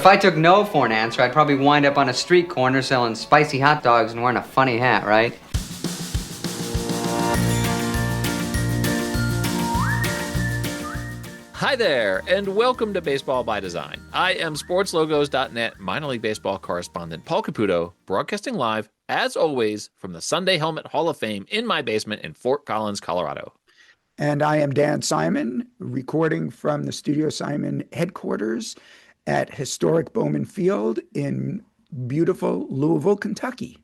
If I took no for an answer, I'd probably wind up on a street corner selling spicy hot dogs and wearing a funny hat, right? Hi there, and welcome to Baseball by Design. I am SportsLogos.net minor league baseball correspondent Paul Caputo, broadcasting live, as always, from the Sunday Helmet Hall of Fame in my basement in Fort Collins, Colorado. And I am Dan Simon, recording from the Studio Simon headquarters at historic Bowman Field in beautiful Louisville, Kentucky.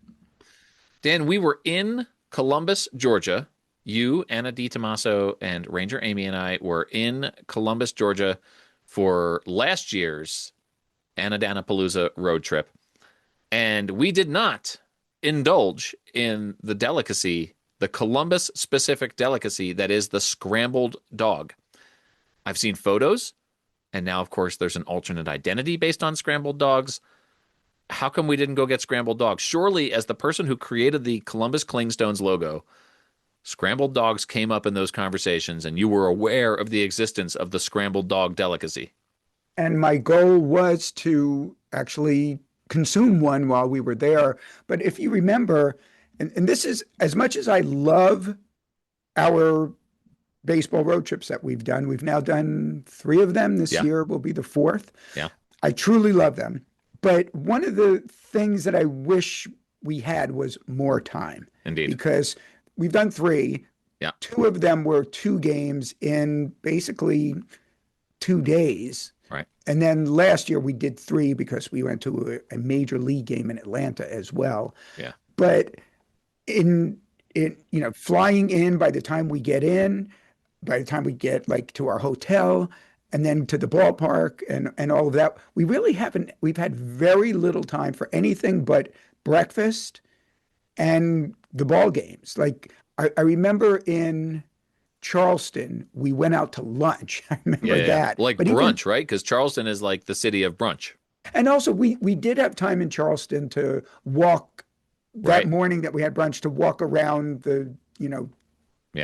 Dan, we were in Columbus, Georgia. You, Anna DiTomaso, and Ranger Amy and I were in Columbus, Georgia for last year's Anadanapalooza road trip. And we did not indulge in the delicacy, the Columbus-specific delicacy that is the scrambled dog. I've seen photos, and now, of course, there's an alternate identity based on scrambled dogs. How come we didn't go get scrambled dogs? Surely, as the person who created the Columbus Clingstones logo, scrambled dogs came up in those conversations, and you were aware of the existence of the scrambled dog delicacy. And my goal was to actually consume one while we were there. But if you remember, and this is, as much as I love our baseball road trips that we've now done 3 of them. This year will be the 4th. Yeah. I truly love them. But one of the things that I wish we had was more time. Indeed. Because we've done 3. Yeah. 2 of them were 2 games in basically 2 days. Right. And then last year we did 3 because we went to a major league game in Atlanta as well. Yeah. But in flying in, by the time we get like to our hotel and then to the ballpark and all of that, we've had very little time for anything but breakfast and the ball games. Like I remember in Charleston, we went out to lunch. I remember that. Like but brunch, right? Because Charleston is like the city of brunch. And also we did have time in Charleston to walk that morning that we had brunch, to walk around the,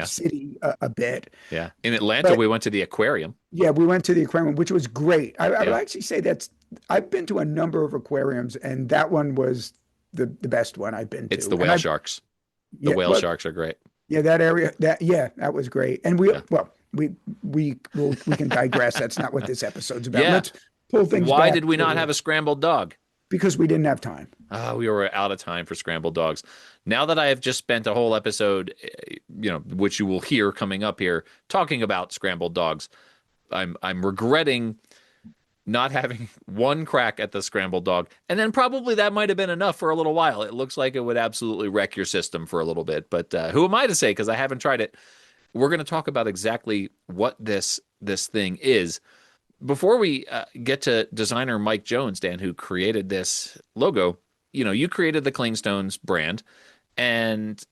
city a bit. Yeah. In Atlanta, we went to the aquarium. Yeah, we went to the aquarium, which was great. I would actually say I've been to a number of aquariums, and that one was the best one I've been to. It's the whale sharks. The whale sharks are great. Yeah, that area, that was great. And we can digress. That's not what this episode's about. Yeah. Let's pull things back. Why did we not have a scrambled dog? Because we didn't have time. We were out of time for scrambled dogs. Now that I have just spent a whole episode, which you will hear coming up here, talking about scrambled dogs, I'm regretting not having one crack at the scrambled dog. And then probably that might have been enough for a little while. It looks like it would absolutely wreck your system for a little bit. But who am I to say? Because I haven't tried it. We're going to talk about exactly what this thing is. Before we get to designer Mike Jones, Dan, who created this logo, you created the Clingstones brand, and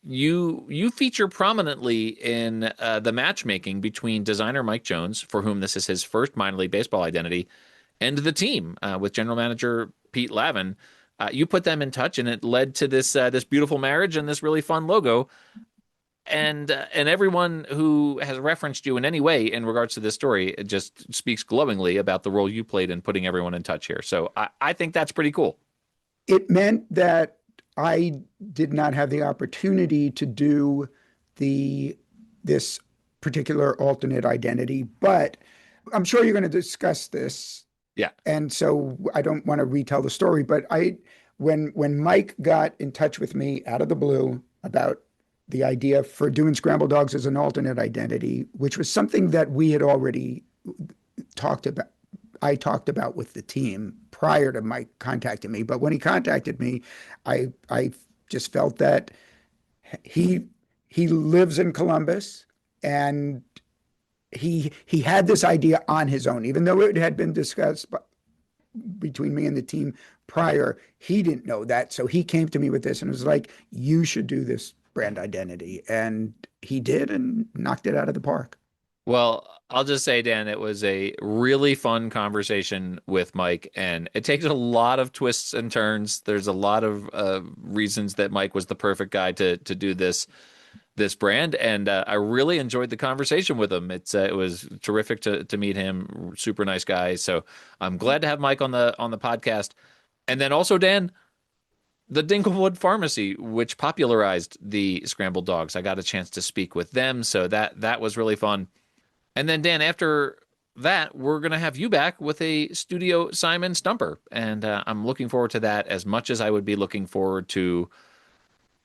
you feature prominently in the matchmaking between designer Mike Jones, for whom this is his first minor league baseball identity, and the team with general manager Pete Lavin. You put them in touch, and it led to this beautiful marriage and this really fun logo. And everyone who has referenced you in any way in regards to this story, it just speaks glowingly about the role you played in putting everyone in touch here. So I think that's pretty cool. It meant that I did not have the opportunity to do this particular alternate identity, but I'm sure you're going to discuss this. Yeah. And so I don't want to retell the story, but when Mike got in touch with me out of the blue about the idea for doing Scrambled Dogs as an alternate identity, which was something that we had already talked about. I talked about with the team prior to Mike contacting me. But when he contacted me, I just felt that he lives in Columbus, and he had this idea on his own, even though it had been discussed between me and the team prior. He didn't know that, so he came to me with this and was like, "You should do this brand identity," and he did, and knocked it out of the park. Well, I'll just say, Dan, it was a really fun conversation with Mike, and it takes a lot of twists and turns. There's a lot of reasons that Mike was the perfect guy to do this. this brand, and I really enjoyed the conversation with him. It was terrific to meet him. Super nice guy. So I'm glad to have Mike on the podcast. And then also Dan, the Dinglewood Pharmacy, which popularized the scrambled dogs. I got a chance to speak with them, so that was really fun. And then Dan, after that, we're gonna have you back with a Studio Simon Stumper, and I'm looking forward to that as much as I would be looking forward to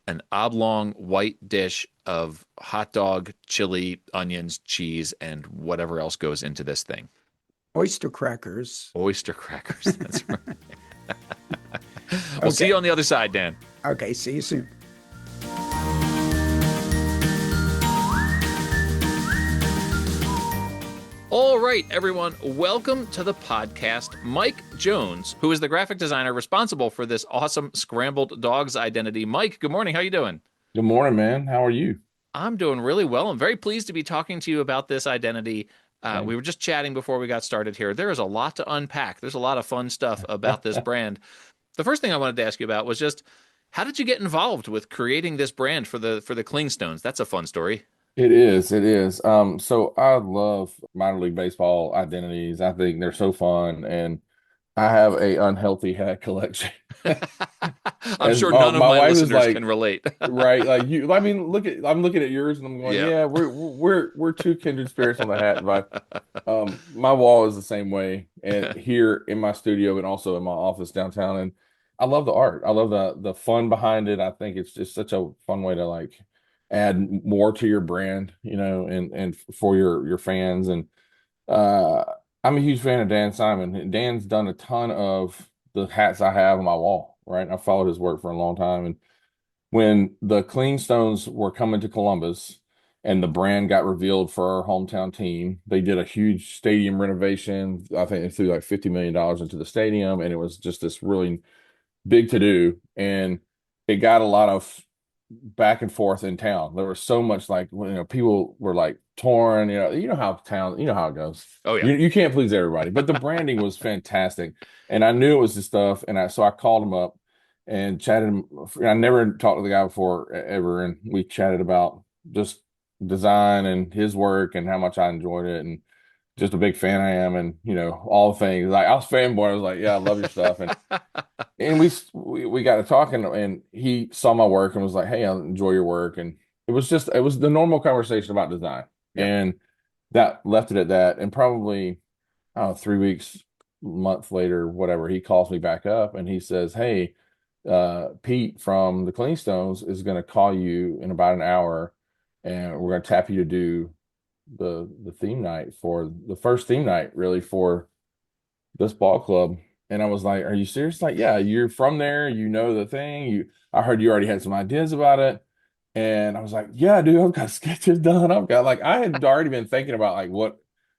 an oblong white dish of hot dog, chili, onions, cheese, and whatever else goes into this thing. Oyster crackers. Oyster crackers. That's right. We'll Okay. see you on the other side, Dan. Okay, see you soon. All right, everyone, welcome to the podcast. Mike Jones, who is the graphic designer responsible for this awesome Scrambled Dogs identity. Mike, good morning. How you doing? Good morning, man. How are you? I'm doing really well. I'm very pleased to be talking to you about this identity. Same. We were just chatting before we got started here. There is a lot to unpack. There's a lot of fun stuff about this brand. The first thing I wanted to ask you about was just how did you get involved with creating this brand for the Clingstones? That's a fun story. It is. It is. So I love minor league baseball identities. I think they're so fun, and I have a unhealthy hat collection. I'm And sure my, none of my my wife is listeners like, can relate. right, like you. I mean, I'm looking at yours, and I'm going, Yeah. yeah, we're two kindred spirits on the hat. But my wall is the same way, and here in my studio, and also in my office downtown, and I love the art. I love the fun behind it. I think it's just such a fun way to like add more to your brand, and for your fans. And uh I'm a huge fan of Dan Simon. Dan's done a ton of the hats I have on my wall, right? I followed his work for a long time. And when the Clingstones were coming to Columbus and the brand got revealed for our hometown team, they did a huge stadium renovation. I think they threw like $50 million into the stadium, and it was just this really big to do. And it got a lot of back and forth in town. There was so much like, people were like torn, you know how it goes. Oh, yeah. You can't please everybody, but the branding was fantastic. And I knew it was the stuff. And so I called him up and chatted him. I never talked to the guy before ever. And we chatted about just design and his work and how much I enjoyed it. And just a big fan I am, and all the things. Like I was fanboy. I was like, yeah, I love your stuff. And we got to talking, and he saw my work and was like, hey, I enjoy your work. And it was the normal conversation about design. Yeah. And that left it at that. And probably, I don't know, 3 weeks, month later, whatever, he calls me back up and he says, hey, Pete from the Clingstones is going to call you in about an hour, and we're going to tap you to do the theme night, for the first theme night really for this ball club. And I was like, are you serious? Like, yeah, you're from there, the thing. I heard you already had some ideas about it. And I was like, yeah, dude, I've got sketches done. I had already been thinking about like what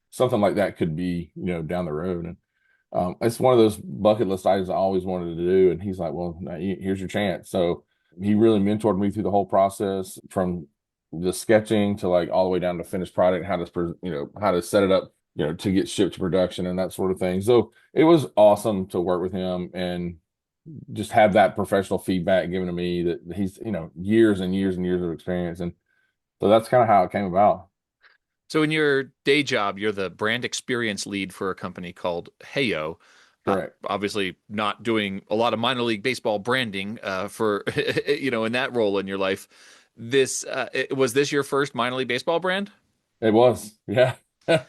something like that could be, down the road. And it's one of those bucket list items I always wanted to do. And he's like, well, now here's your chance. So he really mentored me through the whole process, from the sketching to like all the way down to finished product, how to set it up, to get shipped to production and that sort of thing. So it was awesome to work with him and just have that professional feedback given to me, that he's, years and years and years of experience. And so that's kind of how it came about. So in your day job, you're the brand experience lead for a company called Heyo. Correct. Obviously not doing a lot of minor league baseball branding for, in that role in your life. Was this your first minor league baseball brand? It was, yeah.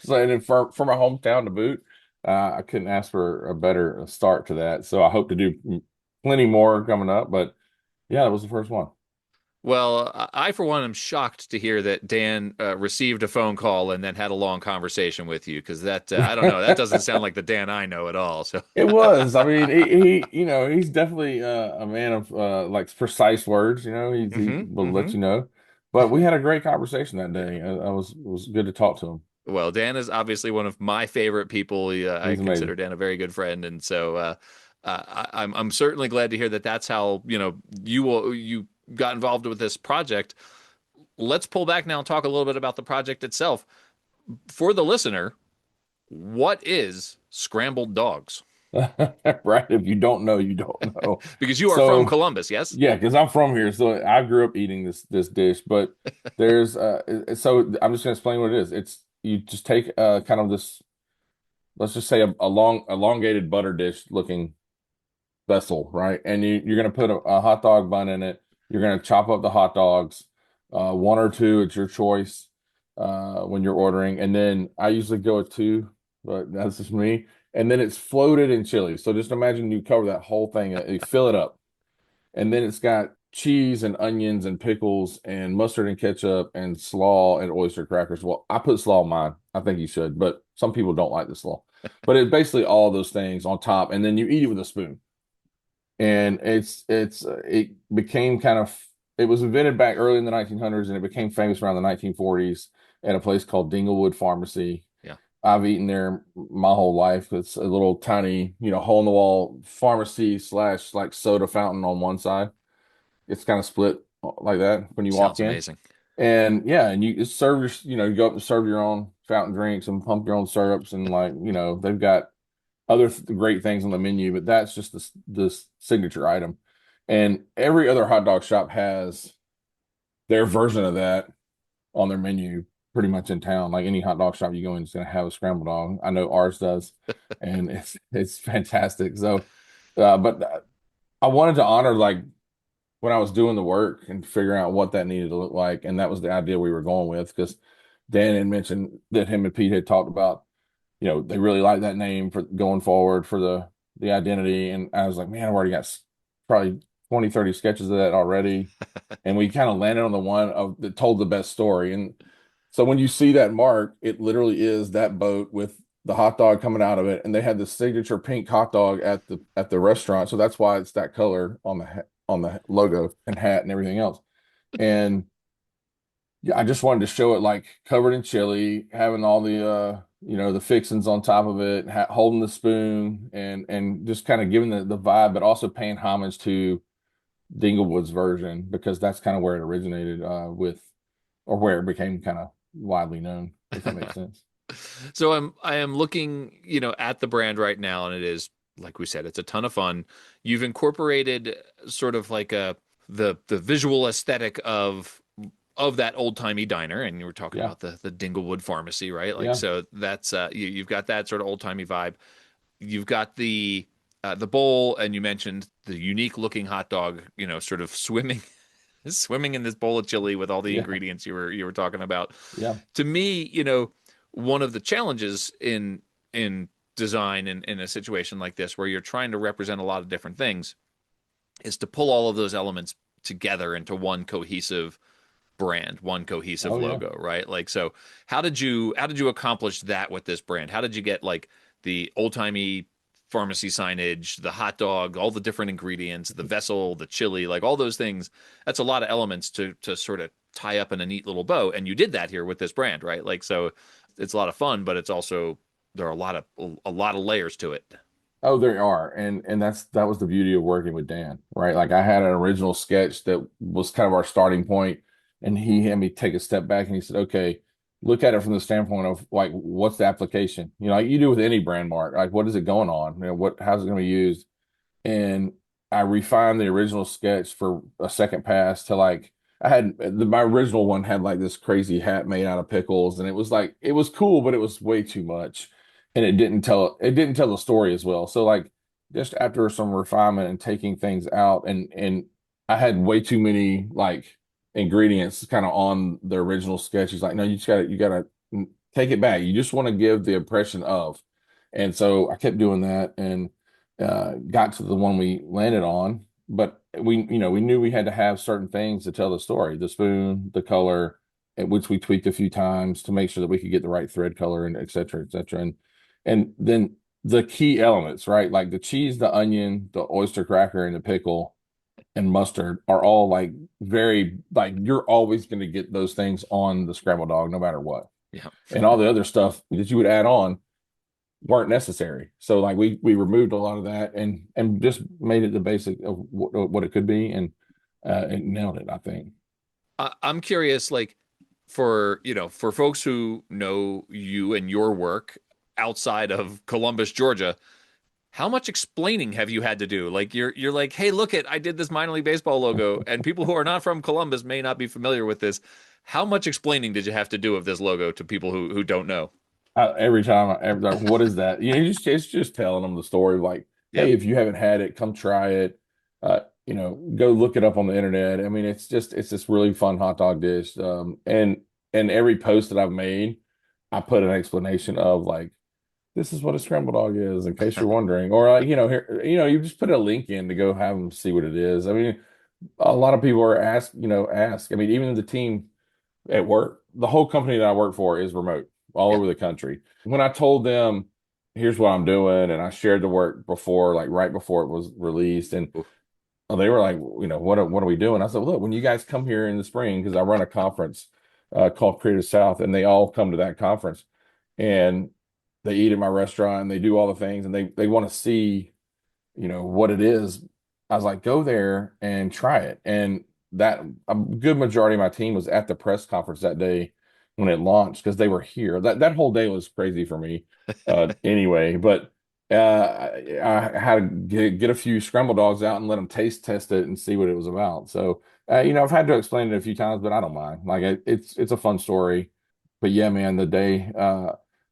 So, and then for my hometown to boot, I couldn't ask for a better start to that. So I hope to do plenty more coming up, but yeah, that was the first one. Well, I, for one, am shocked to hear that Dan received a phone call and then had a long conversation with you, because that, I don't know, that doesn't sound like the Dan I know at all. So It was. I mean, he he's definitely a man of like precise words. He will let you know. But we had a great conversation that day. It was good to talk to him. Well, Dan is obviously one of my favorite people. I He's consider amazing. Dan a very good friend, and so I'm certainly glad to hear that that's how you got involved with this project. Let's pull back now and talk a little bit about the project itself. For the listener, what is Scrambled Dogs? Right? If you don't know, you don't know. Because you are from So Columbus, yes? yeah, because I'm from here, so I grew up eating this dish. But there's so I'm just gonna explain what it is. It's you just take kind of this, let's just say a long elongated butter dish looking vessel, right? And you're gonna put a hot dog bun in it. You're gonna chop up the hot dogs, one or two, it's your choice when you're ordering. And then I usually go with two, but that's just me. And then it's floated in chili. So just imagine you cover that whole thing, you fill it up, and then it's got cheese and onions and pickles and mustard and ketchup and slaw and oyster crackers. Well, I put slaw on mine. I think you should, but some people don't like the slaw. But it's basically all those things on top, and then you eat it with a spoon. And it became kind of, it was invented back early in the 1900s, and it became famous around the 1940s at a place called Dinglewood Pharmacy. Yeah. I've eaten there my whole life. It's a little tiny, hole in the wall pharmacy slash like soda fountain on one side. It's kind of split like that when you walk Sounds in. amazing. And yeah, and you just serve your, you go up and serve your own fountain drinks and pump your own syrups, and like, they've got other great things on the menu, but that's just this signature item. And every other hot dog shop has their version of that on their menu pretty much in town. Like any hot dog shop you go in is going to have a scrambled dog. I know ours does, and it's fantastic. So, but I wanted to honor, like, when I was doing the work and figuring out what that needed to look like, and that was the idea we were going with, because Dan had mentioned that him and Pete had talked about, they really like that name for going forward for the identity. And I was like, man, I've already got probably 20, 30 sketches of that already. And we kind of landed on the one that told the best story. And so when you see that mark, it literally is that boat with the hot dog coming out of it. And they had the signature pink hot dog at the restaurant. So that's why it's that color on the logo and hat and everything else. And yeah, I just wanted to show it like covered in chili, having all the fixings on top of it, holding the spoon, and just kind of giving the vibe, but also paying homage to Dinglewood's version, because that's kind of where it originated or where it became kind of widely known, if that makes sense. So I am looking, at the brand right now, and it is, like we said, it's a ton of fun. You've incorporated sort of like the visual aesthetic of that old timey diner, and you were talking Yeah, about the Dinglewood Pharmacy, right? Like, yeah, so that's you've got that sort of old timey vibe. You've got the bowl, and you mentioned the unique looking hot dog, sort of swimming in this bowl of chili with all the yeah, ingredients you were talking about. yeah. To me, one of the challenges in design in a situation like this, where you're trying to represent a lot of different things, is to pull all of those elements together into one cohesive brand, one cohesive Oh yeah. logo, right? Like, so how did you accomplish that with this brand? How did you get like the old timey pharmacy signage, the hot dog, all the different ingredients, the vessel, the chili, like all those things? That's a lot of elements to sort of tie up in a neat little bow, and you did that here with this brand, right? Like, so it's a lot of fun, but it's also, there are a lot of layers to it. Oh, there are, and that was the beauty of working with Dan, right? Like I had an original sketch that was kind of our starting point, and he had me take a step back and he said, "Okay, look at it from the standpoint of like what's the application? Like you do with any brand mark, like what is it going on? How's it going to be used?" And I refined the original sketch for a second pass to like I had my original one had like this crazy hat made out of pickles, and it was like it was cool, but it was way too much, and it didn't tell the story as well. So like just after some refinement and taking things out, and I had way too many like ingredients kind of on the original sketch. He's like, no, you gotta take it back. You just want to give the impression of, and so I kept doing that and got to the one we landed on. But we knew we had to have certain things to tell the story: the spoon, the color, which we tweaked a few times to make sure that we could get the right thread color, and et cetera, et cetera. And then the key elements, right? Like the cheese, the onion, the oyster cracker, and the pickle and mustard are all like very like you're always going to get those things on the scrambled dog no matter what. Yeah. And all the other stuff that you would add on weren't necessary. So like we removed a lot of that and just made it the basic of what it could be, and it nailed it, I think. I'm curious, like, for folks who know you and your work outside of Columbus, Georgia, How much explaining have you had to do? Like you're like, hey, look it, I did this minor league baseball logo, and people who are not from Columbus may not be familiar with this. How much explaining did you have to do of this logo to people who don't know? Every time, like, what is that? It's just telling them the story. Like, Yeah. hey, if you haven't had it, come try it. Go look it up on the internet. I mean, it's this really fun hot dog dish. And every post that I've made, I put an explanation of like, this is what a scrambled dog is, in case you're wondering. Or here, you just put a link in to go have them see what it is. I mean, a lot of people are ask. I mean, even the team at work. The whole company that I work for is remote all Yeah. over the country. When I told them, here's what I'm doing, and I shared the work before, like right before it was released, and Oof. they were like, what are we doing? I said, look, when you guys come here in the spring, because I run a conference called Creative South, and they all come to that conference, and they eat at my restaurant, and they do all the things, and they want to see what it is. I was like, go there and try it. And that a good majority of my team was at the press conference that day when it launched because they were here. That whole day was crazy for me. Anyway, but I had to get a few scrambled dogs out and let them taste test it and see what it was about. So I've had to explain it a few times, but I don't mind. Like it's a fun story. But yeah, man, the day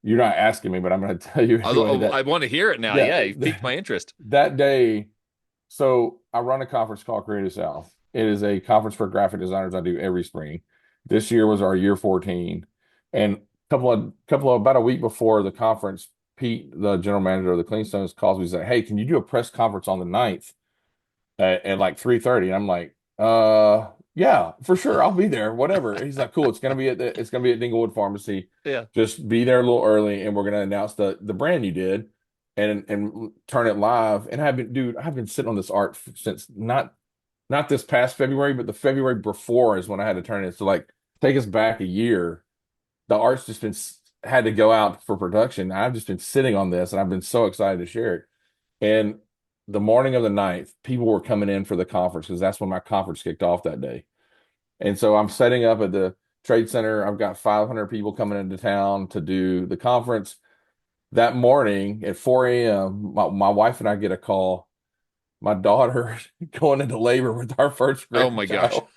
you're not asking me, but I'm going to tell you I, anyway I want to hear it now. yeah, Yeah, you piqued my interest. that day. So I run a conference called Creative South. It is a conference for graphic designers I do every spring. This year was our year 14. And couple of about a week before the conference, Pete, the general manager of the Clingstones, calls me and said, hey, can you do a press conference on the 9th at like 3:30? And I'm like, yeah, for sure. I'll be there, whatever. He's like, cool, it's gonna be at Dinglewood Pharmacy. Yeah. Just be there a little early and we're gonna announce the brand you did and turn it live. And I've been sitting on this art since not this past February, but the February before is when I had to turn it. So like take us back a year. The art's just been had to go out for production. I've just been sitting on this and I've been so excited to share it. And the morning of the 9th, people were coming in for the conference because that's when my conference kicked off that day. And so I'm setting up at the trade center. I've got 500 people coming into town to do the conference. That morning at 4 a.m., my wife and I get a call. My daughter going into labor with our first Oh my gosh. grandchild.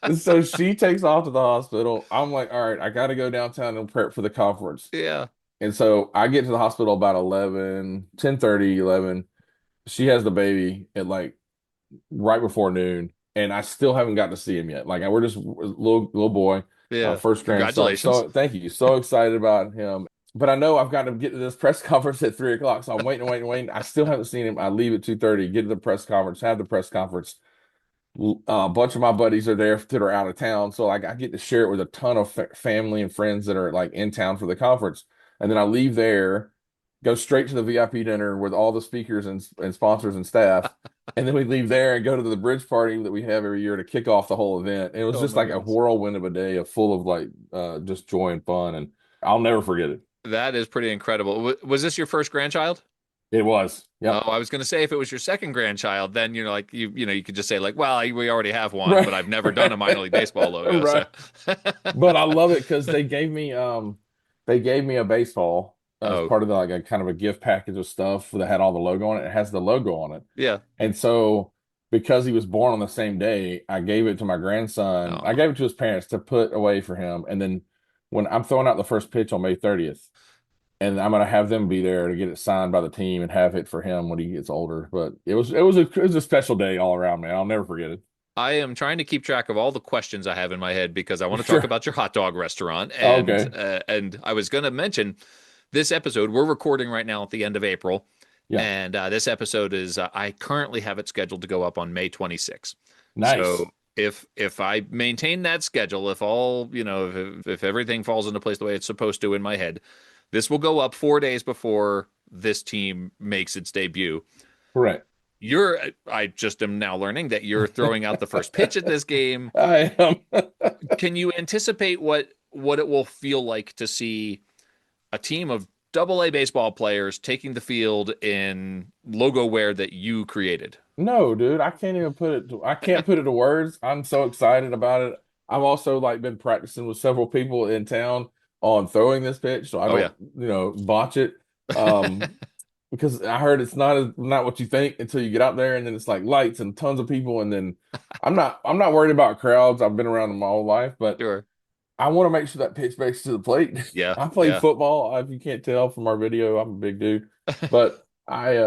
And so she takes off to the hospital. I'm like, all right, I got to go downtown and prep for the conference. Yeah. And so I get to the hospital about 11, 10:30, 11. She has the baby at like right before noon, and I still haven't got to see him yet. Like we're just little boy, Yeah. first grandson. Congratulations. So thank you, so excited about him. But I know I've got to get to this press conference at 3 o'clock, so I'm waiting. I still haven't seen him. I leave at 2:30, get to the press conference, have the press conference. A bunch of my buddies are there that are out of town, so like I get to share it with a ton of family and friends that are like in town for the conference, and then I leave there, go straight to the VIP dinner with all the speakers and sponsors and staff, and then we leave there and go to the bridge party that we have every year to kick off the whole event. And it was Oh just my like a goodness. whirlwind of a day, of full of like just joy and fun, and I'll never forget it. That is pretty incredible. Was this your first grandchild? It was, Oh, yep, I was going to say if it was your second grandchild, then like you could just say like, well, we already have one, but right, I've never done a minor league baseball logo. So, right. But I love it because they gave me a baseball as oh part of like a kind of a gift package of stuff that had all the logo on it. It has the logo on it. yeah. And so because he was born on the same day, I gave it to my grandson. I Oh, gave it to his parents to put away for him. And then when I'm throwing out the first pitch on May 30th, and I'm gonna have them be there to get it signed by the team and have it for him when he gets older. But it was a special day all around, man. I'll never forget it. I am trying to keep track of all the questions I have in my head because I want to talk Sure. about your hot dog restaurant, Okay. and I was going to mention this episode. We're recording right now at the end of April, Yeah. and this episode is I currently have it scheduled to go up on May 26th. Nice. So if I maintain that schedule, if all if everything falls into place the way it's supposed to in my head, this will go up 4 days before this team makes its debut. Correct. I just am now learning that you're throwing out the first pitch at this game. I am. Can you anticipate what it will feel like to see a team of double-A baseball players taking the field in logo wear that you created? No, dude, I can't put it to words. I'm so excited about it. I've also like been practicing with several people in town on throwing this pitch so I Oh yeah. don't, botch it. Um, because I heard it's not what you think until you get out there, and then it's like lights and tons of people, and then I'm not worried about crowds. I've been around them my whole life, but Sure. I want to make sure that pitch makes it to the plate. Yeah. I played Yeah. football. If you can't tell from our video, I'm a big dude, but I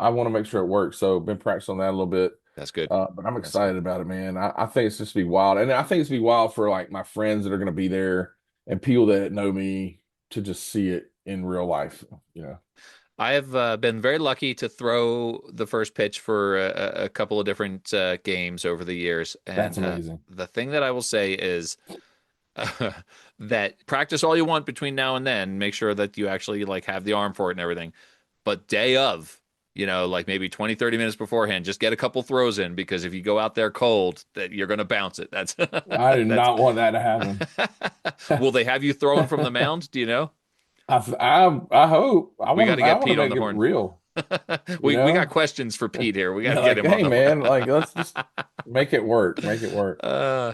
want to make sure it works. So been practicing on that a little bit. That's good. But I'm That's good. excited about it, man. I think it's just be wild, and I think it's be wild for like my friends that are going to be there and people that know me to just see it in real life. You know, I have been very lucky to throw the first pitch for a couple of different games over the years, that's and amazing. the thing that I will say is that practice all you want between now and then. Make sure that you actually like have the arm for it and everything. But day of, like maybe 20, 30 minutes beforehand, just get a couple throws in because if you go out there cold, that you're going to bounce it. That's I do that's. not want that to happen. Will they have you throwing from the mound? Do you know? I hope We got to I get want to Pete on make the it horn. real. You We got know, questions for Pete here. We got to get like him on hey the horn. man, like let's just make it work. Make it work. Uh,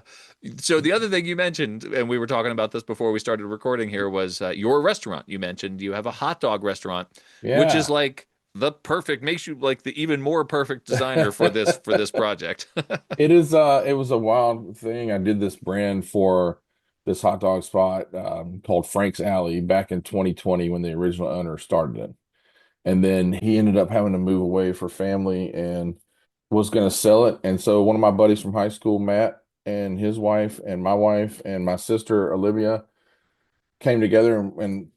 so the other thing you mentioned, and we were talking about this before we started recording here, was your restaurant. You mentioned you have a hot dog restaurant, which is Yeah. like the perfect, makes you like the even more perfect designer for this project. It is it was a wild thing. I did this brand for this hot dog spot called Frank's Alley back in 2020 when the original owner started it. And then he ended up having to move away for family and was going to sell it. And so one of my buddies from high school, Matt, and his wife and my sister Olivia came together, and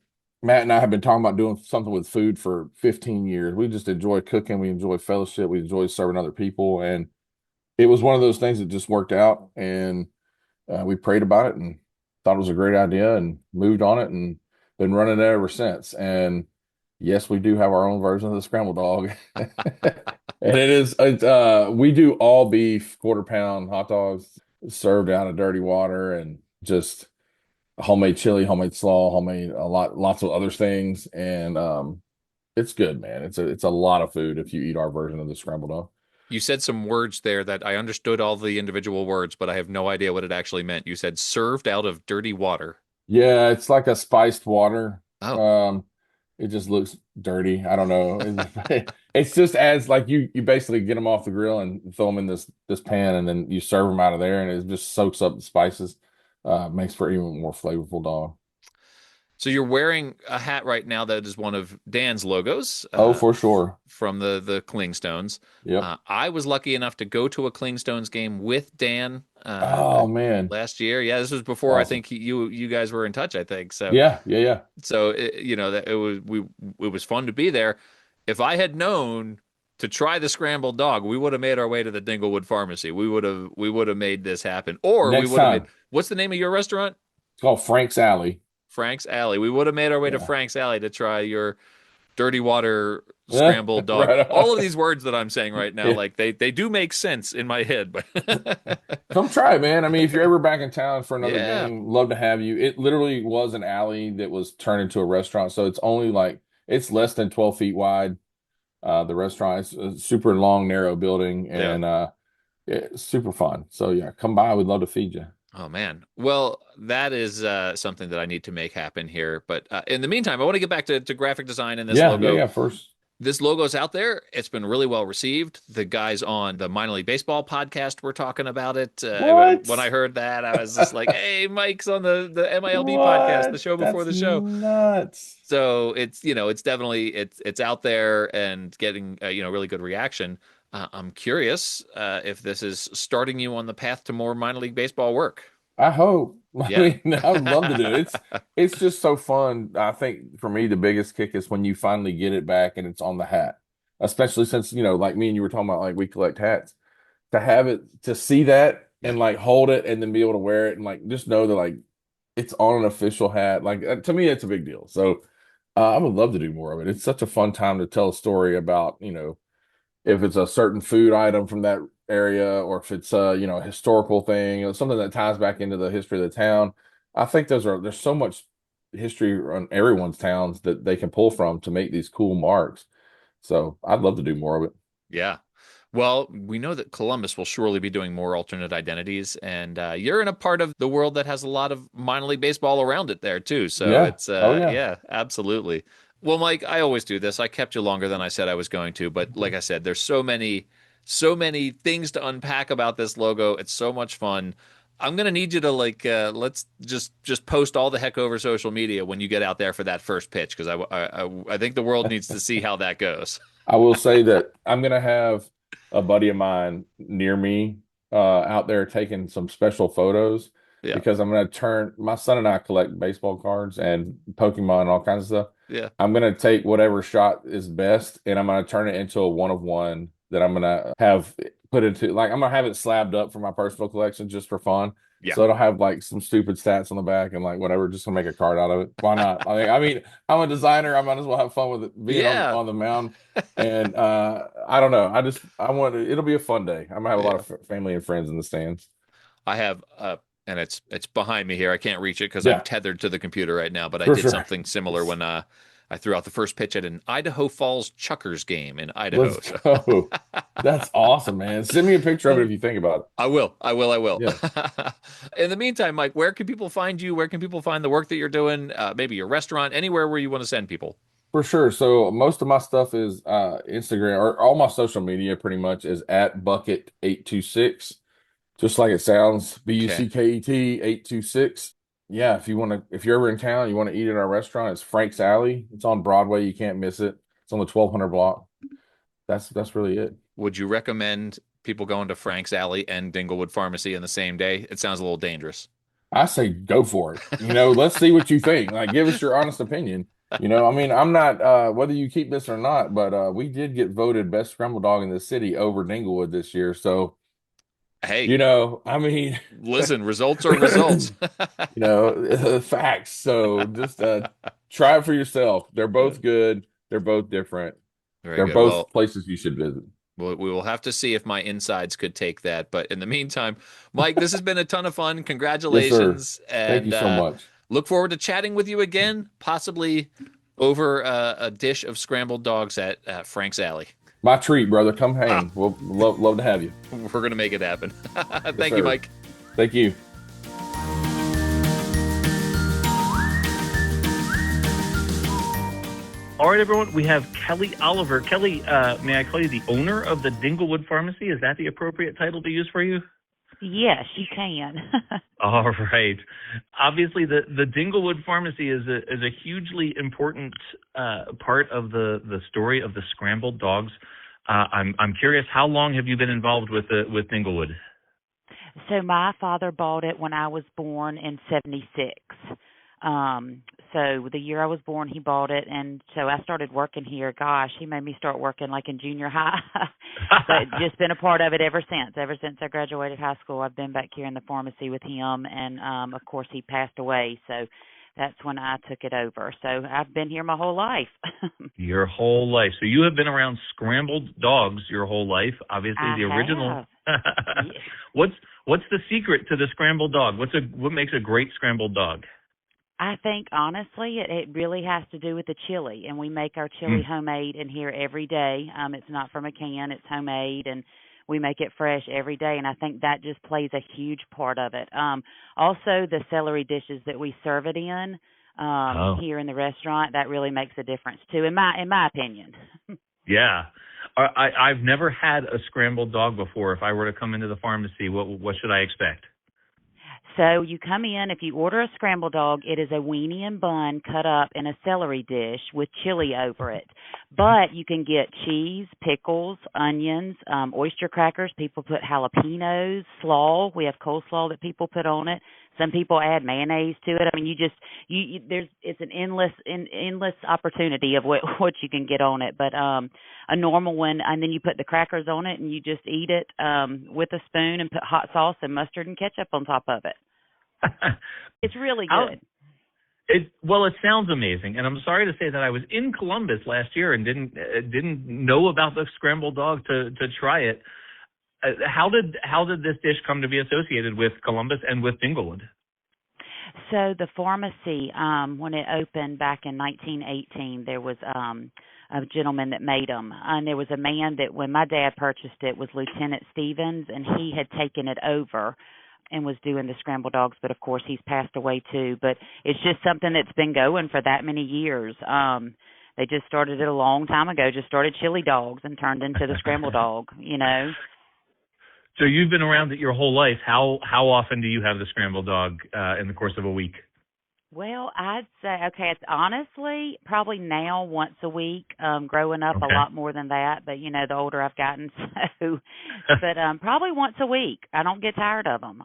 Matt and I have been talking about doing something with food for 15 years. We just enjoy cooking, we enjoy fellowship, we enjoy serving other people, and it was one of those things that just worked out, and we prayed about it and thought it was a great idea and moved on it and been running it ever since. And yes, we do have our own version of the scrambled dog. And we do all beef, quarter pound hot dogs served out of dirty water and just homemade chili, homemade slaw, homemade lots of other things. And it's good, man. It's a lot of food if you eat our version of the scrambled dog. You said some words there that I understood all the individual words, but I have no idea what it actually meant. You said served out of dirty water. Yeah, it's like a spiced water. Oh, Um, it just looks dirty. I don't know. It's just as like you basically get them off the grill and throw them in this pan, and then you serve them out of there, and it just soaks up the spices. Makes for even more flavorful dog. so you're wearing a hat right now that is one of Dan's logos. Oh, for sure. From the Clingstones. Yep. I was lucky enough to go to a Clingstones game with Dan Oh man, last year. Yeah, this was before I awesome. think you guys were in touch. I think so. Yeah, yeah, yeah. So that it was fun to be there. If I had known to try the scrambled dog, we would have made our way to the Dinglewood Pharmacy. We would have made this happen, or we Next would have made. time. What's the name of your restaurant? It's called Frank's Alley. Frank's Alley. We would have made our way to Yeah. Frank's Alley to try your dirty water Yeah, scrambled dog. right All of on. these words that I'm saying right now, Yeah. like they do make sense in my head, but Come try it, man. I mean, if you're ever back in town for another yeah, game, love to have you. It literally was an alley that was turned into a restaurant. So it's only like it's less than 12 feet wide. The restaurant is a super long, narrow building yeah. and it's super fun. So yeah, come by. We'd love to feed you. Oh man. Well, that is something that I need to make happen here. But in the meantime, I want to get back to graphic design and this Yeah, yeah, logo. yeah. First. This logo's out there. It's been really well received. The guys on the Minor League Baseball podcast were talking about it. What? When I heard that, I was just like, "Hey, Mike's on the MILB podcast, the What? show before That's the show." nuts. So it's definitely it's out there and getting really good reaction. I'm curious if this is starting you on the path to more minor league baseball work. I hope. I Yeah. mean, I would love to do it. It's just so fun. I think for me, the biggest kick is when you finally get it back and it's on the hat. Especially since, like me and you were talking about, like we collect hats. To have it, to see that Yeah. and like hold it and then be able to wear it and like just know that like it's on an official hat. Like to me, it's a big deal. So I would love to do more of it. It's such a fun time to tell a story about, if it's a certain food item from that area or if it's a historical thing or something that ties back into the history of the town. I think there's so much history on everyone's towns that they can pull from to make these cool marks. So I'd love to do more of it. Yeah. Well, we know that Columbus will surely be doing more alternate identities, and you're in a part of the world that has a lot of minor league baseball around it there too. So Yeah. it's Oh yeah. yeah, absolutely. Well, Mike, I always do this. I kept you longer than I said I was going to, but like I said, there's so many things to unpack about this logo. It's so much fun. I'm gonna need you to let's just post all the heck over social media when you get out there for that first pitch because I think the world needs to see how that goes. I will say that I'm gonna have a buddy of mine near me out there taking some special photos Yeah, because I'm gonna turn my son and I collect baseball cards and Pokemon and all kinds of stuff. yeah. I'm gonna take whatever shot is best and I'm gonna turn it into a one of one that I'm gonna have put into like I'm gonna have it slabbed up for my personal collection just for fun. Yeah. So it'll have like some stupid stats on the back and like whatever, just to make a card out of it. Why not? I mean, I'm a designer. I might as well have fun with it being Yeah. on the mound. And I don't know. I want to, it'll be a fun day. I'm gonna have a lot Yeah. of family and friends in the stands. I have and it's behind me here. I can't reach it because I'm Yeah, tethered to the computer right now, but I for did sure. something similar when I threw out the first pitch at an Idaho Falls Chuckers game in Idaho. Let's So go. That's awesome, man. Send me a picture of it if you think about I will. I will. I will. it. Yeah. In the meantime, Mike, where can people find you? Where can people find the work that you're doing? Maybe your restaurant, anywhere where you want to send people. For sure. So most of my stuff is Instagram or all my social media pretty much is at bucket826. Just like it sounds, Okay. Bucket 826. Yeah, if you're ever in town, you want to eat at our restaurant, it's Frank's Alley. It's on Broadway, you can't miss it. It's on the 1200 block. That's really it. Would you recommend people going to Frank's Alley and Dinglewood Pharmacy in the same day? It sounds a little dangerous. I say go for it. Let's see what you think. Like give us your honest opinion. I mean, I'm not whether you keep this or not, but we did get voted best scrambled dog in the city over Dinglewood this year. So, Hey, I mean, listen, results are results. facts. So just try it for yourself. They're both good. They're both different. Very They're good. both Well, places you should visit. we will have to see if my insides could take that. But in the meantime, Mike, this has been a ton of fun. Yes, sir. Congratulations. Thank you And so much. look forward to chatting with you again, possibly over a dish of scrambled dogs at Frank's Alley. My treat, brother. Come Ah, hang. We'll love to have you. we're going to make it happen. Yes, Thank you, sir. Mike. Thank you. All right, everyone, we have Kelly Oliver. Kelly, may I call you the owner of the Dinglewood Pharmacy? Is that the appropriate title to use for you? Yes, you can. All right. Obviously, the Dinglewood Pharmacy is a hugely important part of the story of the Scrambled Dogs. I'm curious, how long have you been involved with Dinglewood? So my father bought it when I was born in '76. So the year I was born, he bought it, and so I started working here. Gosh, he made me start working like in junior high. But just been a part of it ever since. Ever since I graduated high school, I've been back here in the pharmacy with him, and of course he passed away. So that's when I took it over. So I've been here my whole life. Your whole life. So you have been around Scrambled Dogs your whole life. Obviously, I the original. have. Yes. What's the secret to the Scrambled Dog? What makes a great Scrambled Dog? I think honestly, it really has to do with the chili, and we make our chili homemade in here every day. It's not from a can; it's homemade, and we make it fresh every day. And I think that just plays a huge part of it. Also, the celery dishes that we serve it in here in the restaurant, that really makes a difference too, in my opinion. Yeah. I've never had a Scrambled Dog before. If I were to come into the pharmacy, what should I expect? So you come in, if you order a scrambled dog, it is a weenie and bun cut up in a celery dish with chili over it. But you can get cheese, pickles, onions, oyster crackers. People put jalapenos, slaw. We have coleslaw that people put on it. Some people add mayonnaise to it. I mean, it's an endless opportunity of what you can get on it. But a normal one, and then you put the crackers on it, and you just eat it with a spoon and put hot sauce and mustard and ketchup on top of it. It's really good. It sounds amazing, and I'm sorry to say that I was in Columbus last year and didn't know about the Scrambled Dog to try it. How did this dish come to be associated with Columbus and with Dinglewood? So the pharmacy, when it opened back in 1918, there was a gentleman that made them, and there was a man that when my dad purchased it was Lieutenant Stevens, and he had taken it over and was doing the Scrambled Dogs, but of course he's passed away too. But it's just something that's been going for that many years. They just started it a long time ago. Just started chili dogs and turned into the scrambled dog. So you've been around it your whole life. How often do you have the scrambled dog in the course of a week? Well, I'd say, okay, it's honestly probably now once a week. Growing up Okay. a lot more than that, but the older I've gotten, so. But probably once a week. I don't get tired of them.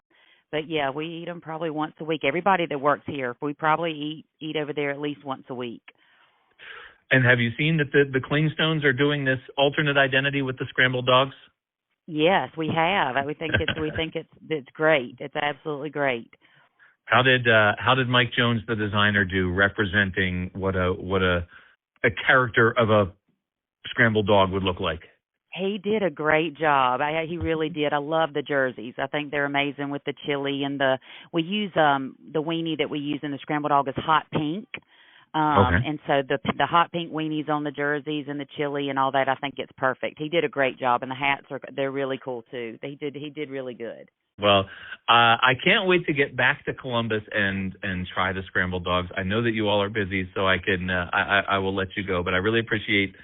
But yeah, we eat them probably once a week. Everybody that works here, we probably eat over there at least once a week. And have you seen that the Clingstones are doing this alternate identity with the scrambled dogs? Yes, we have. We think it's great. It's absolutely great. How did Mike Jones, the designer, do representing what a character of a scrambled dog would look like? He did a great job. He really did. I love the jerseys. I think they're amazing with the chili and we use the weenie that we use in the scrambled dog is hot pink. Okay. And so the hot pink weenies on the jerseys and the chili and all that, I think it's perfect. He did a great job, and the hats they're really cool too. He did really good. Well, I can't wait to get back to Columbus and try the scrambled dogs. I know that you all are busy, so I can I will let you go. But I really appreciate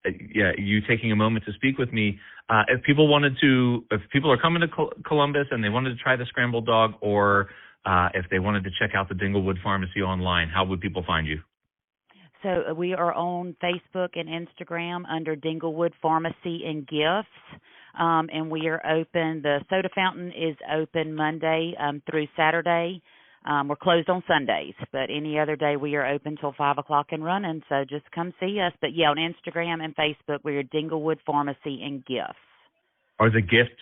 you taking a moment to speak with me. If people are coming to Columbus and they wanted to try the scrambled dog, or if they wanted to check out the Dinglewood Pharmacy online, how would people find you? So we are on Facebook and Instagram under Dinglewood Pharmacy and Gifts. And we are open. The soda fountain is open Monday through Saturday. We're closed on Sundays, but any other day we are open till 5 o'clock and running. So just come see us. But yeah, on Instagram and Facebook, we are Dinglewood Pharmacy and Gifts. Are the gifts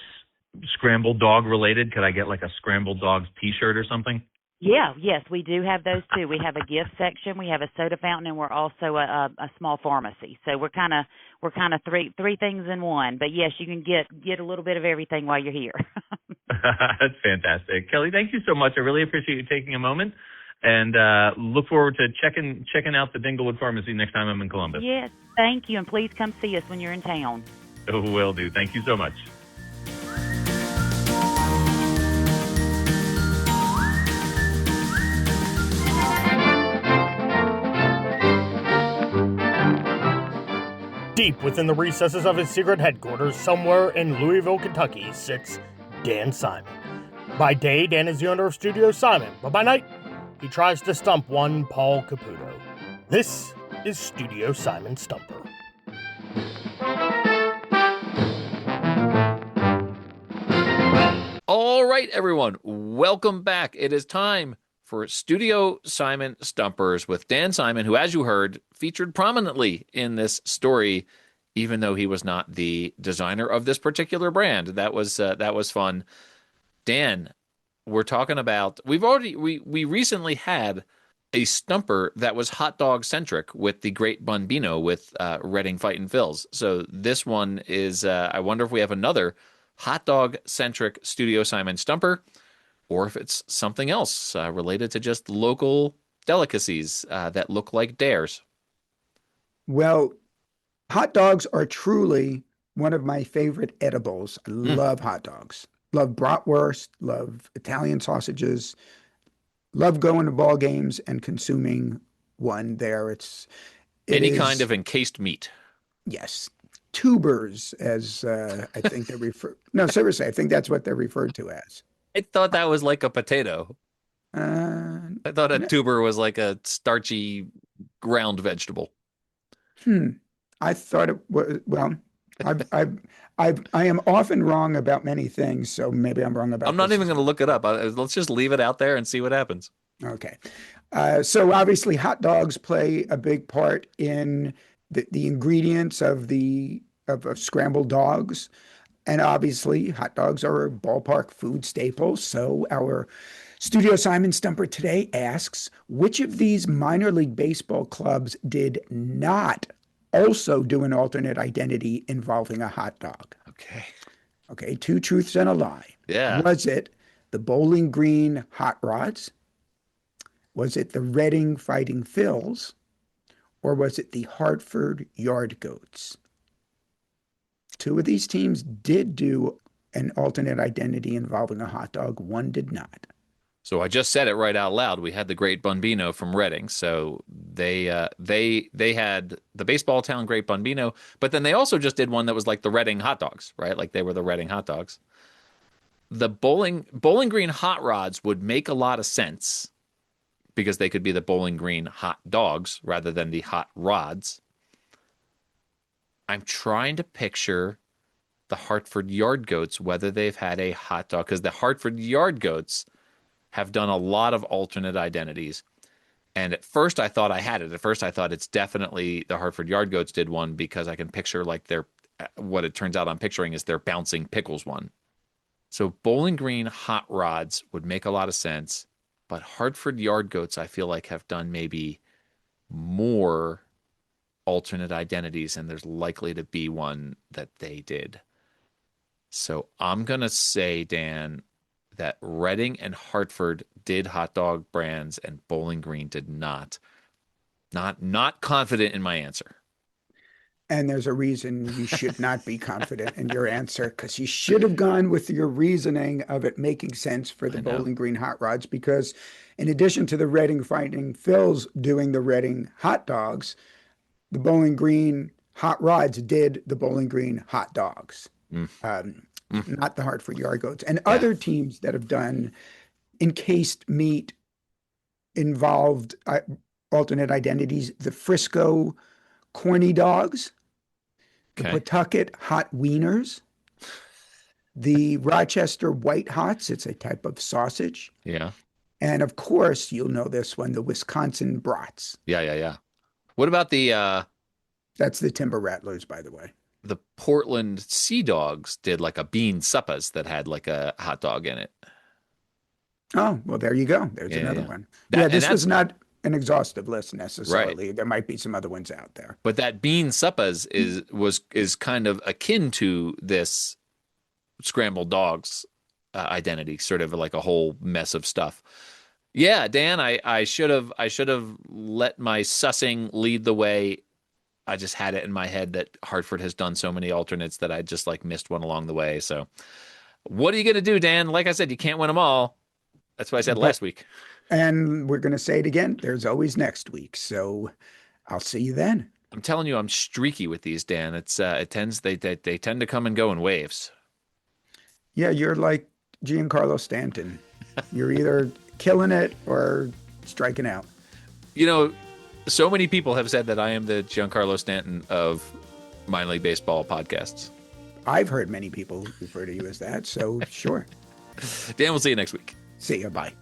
scrambled dog related? Could I get like a scrambled dogs T-shirt or something? Yeah, yes, we do have those too. We have a gift section, we have a soda fountain, and we're also a small pharmacy. So we're kind of three things in one. But yes, you can get a little bit of everything while you're here. That's fantastic, Kelly. Thank you so much. I really appreciate you taking a moment, and look forward to checking out the Dinglewood Pharmacy next time I'm in Columbus. Yes, thank you, and please come see us when you're in town. Will do. Thank you so much. Deep within the recesses of his secret headquarters, somewhere in Louisville, Kentucky, sits Dan Simon. By day, Dan is the owner of Studio Simon, but by night, he tries to stump one Paul Caputo. This is Studio Simon Stumper. All right, everyone, welcome back. It is time for Studio Simon Stumpers with Dan Simon, who, as you heard, featured prominently in this story, even though he was not the designer of this particular brand. That was fun. Dan, we're talking about we recently had a stumper that was hot dog centric with the Great Bunbino with Redding Fightin' Phils. So this one is I wonder if we have another hot dog centric Studio Simon Stumper, or if it's something else related to just local delicacies that look like dares. Well, hot dogs are truly one of my favorite edibles. I love hot dogs. Love bratwurst, love Italian sausages, love going to ball games and consuming one there. Any kind of encased meat. Yes. Tubers, as I think they're referred. No, seriously, I think that's what they're referred to as. I thought that was like a potato. I thought a tuber was like a starchy ground vegetable. I thought it was, well, I am often wrong about many things, so maybe I'm wrong about I'm not this even going to look it up. Let's just leave it out there and see what happens. Okay. So obviously hot dogs play a big part in the ingredients of scrambled dogs. And obviously hot dogs are a ballpark food staple. So our Studio Simon Stumper today asks, which of these minor league baseball clubs did not also do an alternate identity involving a hot dog? Okay, two truths and a lie. Yeah. Was it the Bowling Green Hot Rods? Was it the Reading Fighting Phils? Or was it the Hartford Yard Goats? Two of these teams did do an alternate identity involving a hot dog. One did not. So I just said it right out loud. We had the Great Bunbino from Reading. So they had the baseball town Great Bunbino, but then they also just did one that was like the Reading hot dogs, right? Like they were the Reading hot dogs. The Bowling Green hot rods would make a lot of sense because they could be the Bowling Green hot dogs rather than the hot rods. I'm trying to picture the Hartford Yard Goats, whether they've had a hot dog, because the Hartford Yard Goats have done a lot of alternate identities. And at first I thought I had it. At first I thought it's definitely the Hartford Yard Goats did one because I can picture like what it turns out I'm picturing is their Bouncing Pickles one. So Bowling Green hot rods would make a lot of sense, but Hartford Yard Goats I feel like have done maybe more alternate identities, and there's likely to be one that they did. So I'm going to say, Dan, that Reading and Hartford did hot dog brands and Bowling Green did not. Not confident in my answer. And there's a reason you should not be confident in your answer, because you should have gone with your reasoning of it making sense for the Bowling Green hot rods, because in addition to the Reading Fighting Phils doing the Reading hot dogs, the Bowling Green hot rods did the Bowling Green hot dogs, not the Hartford Yard Goats. And other teams that have done encased meat involved alternate identities, the Frisco Corny Dogs, the Pawtucket Hot Wieners, the Rochester White Hots. It's a type of sausage. Yeah. And of course, you'll know this one, the Wisconsin Brats. Yeah. What about that's the Timber Rattlers, by the way. The Portland Sea Dogs did like a bean suppas that had like a hot dog in it. Oh, well, there you go. There's another one. This was not an exhaustive list necessarily. Right. There might be some other ones out there. But that bean suppas is kind of akin to this Scrambled Dogs identity, sort of like a whole mess of stuff. Yeah, Dan, I should have let my sussing lead the way. I just had it in my head that Hartford has done so many alternates that I just like missed one along the way. So what are you going to do, Dan? Like I said, you can't win them all. That's what I said last week. And we're going to say it again. There's always next week. So I'll see you then. I'm telling you, I'm streaky with these, Dan. They tend to come and go in waves. Yeah, you're like Giancarlo Stanton. You're either killing it or striking out. You know, so many people have said that I am the Giancarlo Stanton of minor league baseball podcasts. I've heard many people refer to you as that. So sure. Dan, we'll see you next week. See you. Bye.